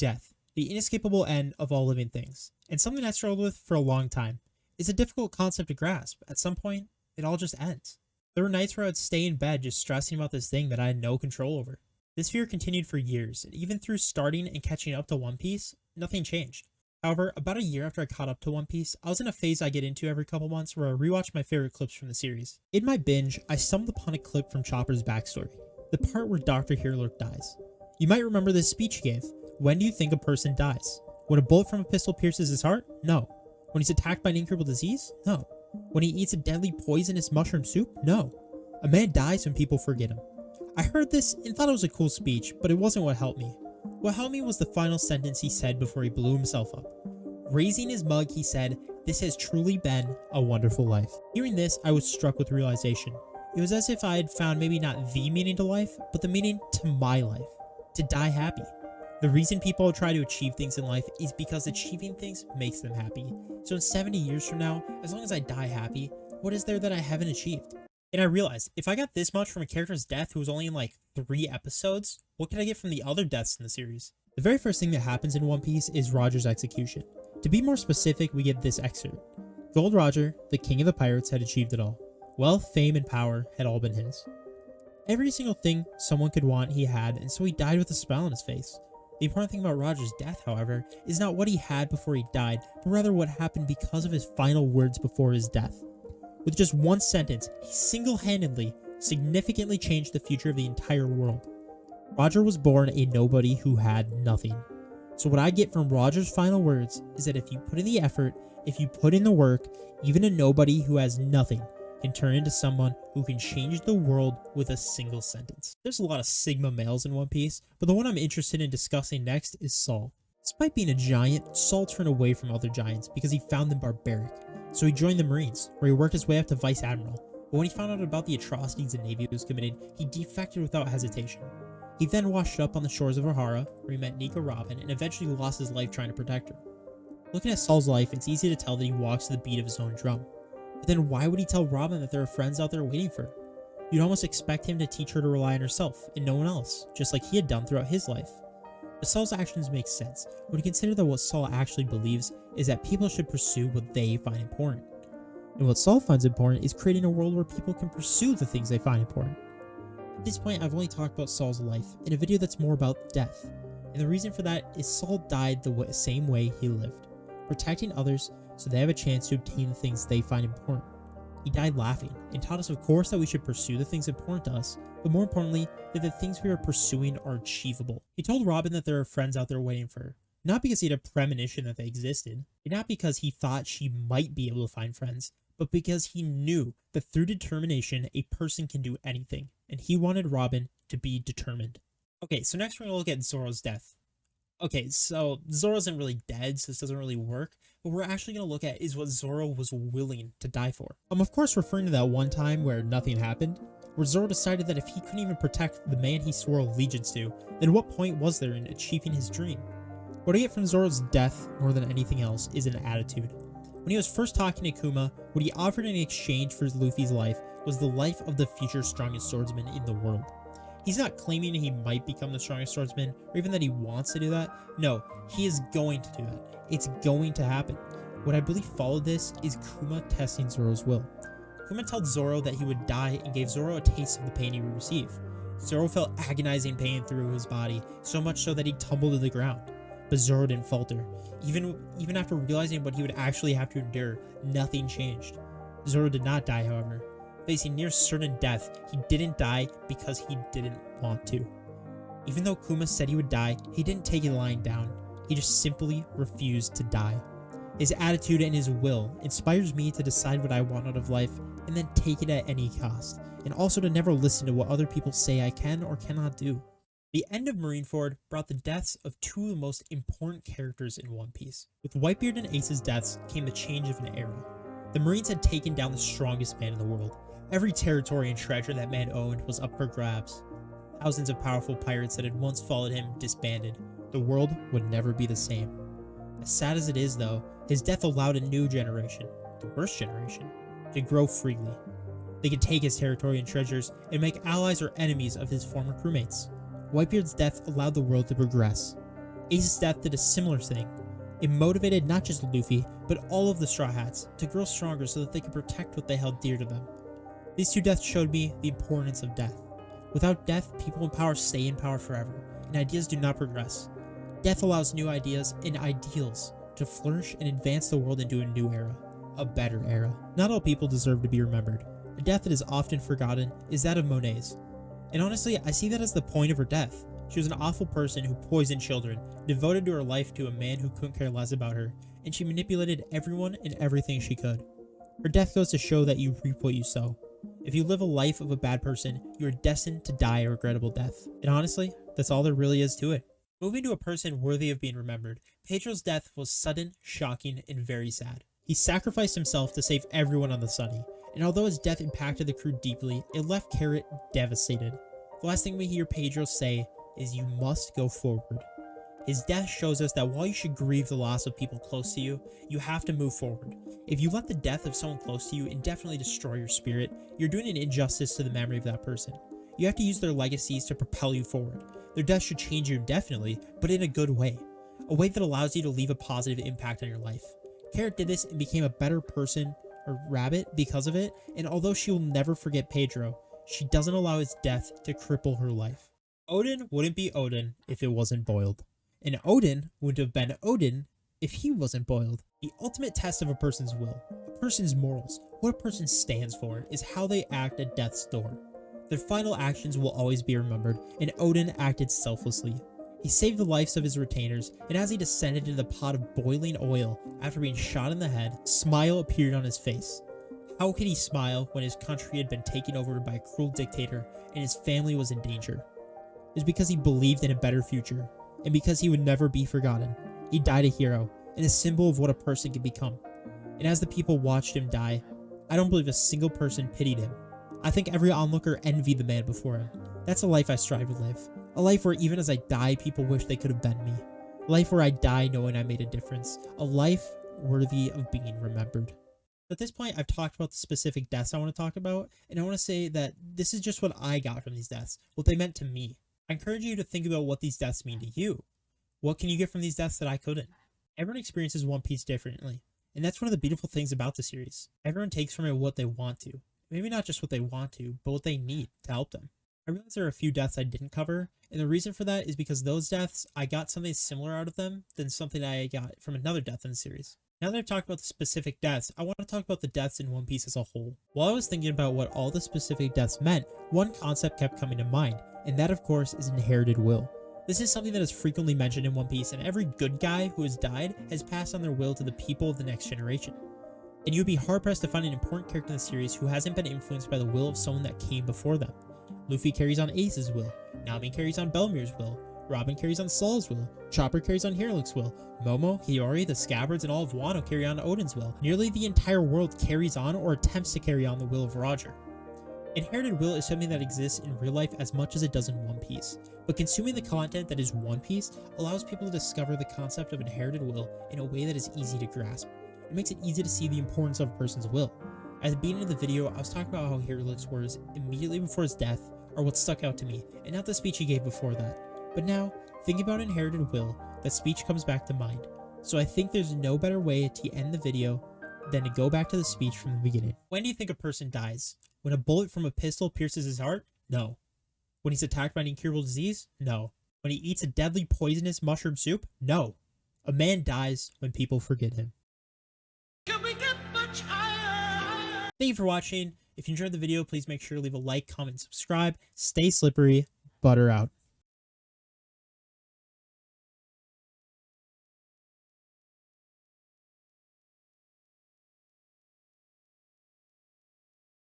Death, the inescapable end of all living things, and something I struggled with for a long time. It's a difficult concept to grasp. At some point, it all just ends. There were nights where I would stay in bed just stressing about this thing that I had no control over. This fear continued for years, and even through starting and catching up to One Piece, nothing changed. However, about a year after I caught up to One Piece, I was in a phase I get into every couple months where I rewatch my favorite clips from the series. In my binge, I stumbled upon a clip from Chopper's backstory, the part where Dr. Hirlurk dies. You might remember this speech he gave. When do you think a person dies? When a bullet from a pistol pierces his heart? No. When he's attacked by an incurable disease? No. When he eats a deadly poisonous mushroom soup? No. A man dies when people forget him. I heard this and thought it was a cool speech, but it wasn't what helped me. What helped me was the final sentence he said before he blew himself up. Raising his mug, he said, "This has truly been a wonderful life." Hearing this, I was struck with realization. It was as if I had found maybe not the meaning to life, but the meaning to my life. To die happy. The reason people try to achieve things in life is because achieving things makes them happy. So in 70 years from now, as long as I die happy, what is there that I haven't achieved? And I realized, if I got this much from a character's death who was only in like 3 episodes, what could I get from the other deaths in the series? The very first thing that happens in One Piece is Roger's execution. To be more specific, we get this excerpt. Gold Roger, the king of the pirates, had achieved it all. Wealth, fame, and power had all been his. Every single thing someone could want he had, and so he died with a smile on his face. The important thing about Roger's death, however, is not what he had before he died, but rather what happened because of his final words before his death. With just one sentence, he single-handedly, significantly changed the future of the entire world. Roger was born a nobody who had nothing. So what I get from Roger's final words is that if you put in the effort, if you put in the work, even a nobody who has nothing can turn into someone who can change the world with a single sentence. There's a lot of Sigma males in One Piece, but the one I'm interested in discussing next is Saul. Despite being a giant, Saul turned away from other giants because he found them barbaric. So he joined the Marines, where he worked his way up to Vice Admiral. But when he found out about the atrocities the Navy was committing, he defected without hesitation. He then washed up on the shores of O'Hara, where he met Nico Robin and eventually lost his life trying to protect her. Looking at Saul's life, it's easy to tell that he walks to the beat of his own drum. But then why would he tell Robin that there are friends out there waiting for her? You'd almost expect him to teach her to rely on herself and no one else, just like he had done throughout his life. But Saul's actions make sense when you consider that what Saul actually believes is that people should pursue what they find important. And what Saul finds important is creating a world where people can pursue the things they find important. At this point, I've only talked about Saul's life in a video that's more about death. And the reason for that is Saul died the same way he lived, protecting others so they have a chance to obtain the things they find important. He died laughing and taught us, of course, that we should pursue the things important to us, but more importantly, that the things we are pursuing are achievable. He told Robin that there are friends out there waiting for her, not because he had a premonition that they existed, and not because he thought she might be able to find friends, but because he knew that through determination, a person can do anything, and he wanted Robin to be determined. Okay, so next we're going to look at Zorro's death. Okay, so Zorro isn't really dead, so this doesn't really work. What we're actually going to look at is what Zorro was willing to die for. I'm of course referring to that one time where nothing happened, where Zorro decided that if he couldn't even protect the man he swore allegiance to, then what point was there in achieving his dream? What I get from Zorro's death, more than anything else, is an attitude. When he was first talking to Kuma, what he offered in exchange for Luffy's life was the life of the future strongest swordsman in the world. He's not claiming he might become the strongest swordsman, or even that he wants to do that. No, he is going to do that. It's going to happen. What I believe followed this is Kuma testing Zorro's will. Kuma told Zorro that he would die and gave Zorro a taste of the pain he would receive. Zorro felt agonizing pain through his body, so much so that he tumbled to the ground. But Zorro didn't falter. Even after realizing what he would actually have to endure, nothing changed. Zorro did not die, however. Facing near certain death, he didn't die because he didn't want to. Even though Kuma said he would die, he didn't take it lying down. He just simply refused to die. His attitude and his will inspires me to decide what I want out of life and then take it at any cost, and also to never listen to what other people say I can or cannot do. The end of Marineford brought the deaths of 2 of the most important characters in One Piece. With Whitebeard and Ace's deaths came the change of an era. The Marines had taken down the strongest man in the world. Every territory and treasure that man owned was up for grabs. Thousands of powerful pirates that had once followed him disbanded. The world would never be the same. As sad as it is though, his death allowed a new generation, the first generation, to grow freely. They could take his territory and treasures and make allies or enemies of his former crewmates. Whitebeard's death allowed the world to progress. Ace's death did a similar thing. It motivated not just Luffy, but all of the Straw Hats to grow stronger so that they could protect what they held dear to them. These two deaths showed me the importance of death. Without death, people in power stay in power forever, and ideas do not progress. Death allows new ideas and ideals to flourish and advance the world into a new era, a better era. Not all people deserve to be remembered. A death that is often forgotten is that of Monet's. And honestly, I see that as the point of her death. She was an awful person who poisoned children, devoted to her life to a man who couldn't care less about her, and she manipulated everyone and everything she could. Her death goes to show that you reap what you sow. If you live a life of a bad person, you are destined to die a regrettable death. And honestly, that's all there really is to it. Moving to a person worthy of being remembered, Pedro's death was sudden, shocking, and very sad. He sacrificed himself to save everyone on the Sunny, and although his death impacted the crew deeply, it left Carrot devastated. The last thing we hear Pedro say is, "You must go forward." His death shows us that while you should grieve the loss of people close to you, you have to move forward. If you let the death of someone close to you indefinitely destroy your spirit, you're doing an injustice to the memory of that person. You have to use their legacies to propel you forward. Their death should change you indefinitely, but in a good way. A way that allows you to leave a positive impact on your life. Carrot did this and became a better person, or rabbit, because of it, and although she will never forget Pedro, she doesn't allow his death to cripple her life. Odin wouldn't be Odin if it wasn't boiled. And Odin wouldn't have been Odin if he wasn't boiled. The ultimate test of a person's will, a person's morals, what a person stands for, is how they act at death's door. Their final actions will always be remembered, and Odin acted selflessly. He saved the lives of his retainers, and as he descended into the pot of boiling oil after being shot in the head, a smile appeared on his face. How could he smile when his country had been taken over by a cruel dictator and his family was in danger? It was because he believed in a better future, and because he would never be forgotten. He died a hero, and a symbol of what a person can become. And as the people watched him die, I don't believe a single person pitied him. I think every onlooker envied the man before him. That's a life I strive to live. A life where even as I die, people wish they could have been me. A life where I die knowing I made a difference. A life worthy of being remembered. At this point, I've talked about the specific deaths I want to talk about, and I want to say that this is just what I got from these deaths, what they meant to me. I encourage you to think about what these deaths mean to you. What can you get from these deaths that I couldn't? Everyone experiences One Piece differently, and that's one of the beautiful things about the series. Everyone takes from it what they want to. Maybe not just what they want to, but what they need to help them. I realize there are a few deaths I didn't cover, and the reason for that is because those deaths, I got something similar out of them than something I got from another death in the series. Now that I've talked about the specific deaths, I want to talk about the deaths in One Piece as a whole. While I was thinking about what all the specific deaths meant, one concept kept coming to mind, and that of course is inherited will. This is something that is frequently mentioned in One Piece, and every good guy who has died has passed on their will to the people of the next generation. And you'd be hard-pressed to find an important character in the series who hasn't been influenced by the will of someone that came before them. Luffy carries on Ace's will, Nami carries on Belmir's will, Robin carries on Sol's will, Chopper carries on Herlick's will, Momo, Hiyori, the Scabbards, and all of Wano carry on Odin's will. Nearly the entire world carries on or attempts to carry on the will of Roger. Inherited will is something that exists in real life as much as it does in One Piece, but consuming the content that is One Piece allows people to discover the concept of inherited will in a way that is easy to grasp. It makes it easy to see the importance of a person's will. At the beginning of the video, I was talking about how Herlick's words immediately before his death are what stuck out to me, and not the speech he gave before that. But now, thinking about inherited will, that speech comes back to mind. So I think there's no better way to end the video than to go back to the speech from the beginning. When do you think a person dies? When a bullet from a pistol pierces his heart? No. When he's attacked by an incurable disease? No. When he eats a deadly poisonous mushroom soup? No. A man dies when people forget him. Can we get much higher? Thank you for watching. If you enjoyed the video, please make sure to leave a like, comment, subscribe. Stay slippery. Butter out.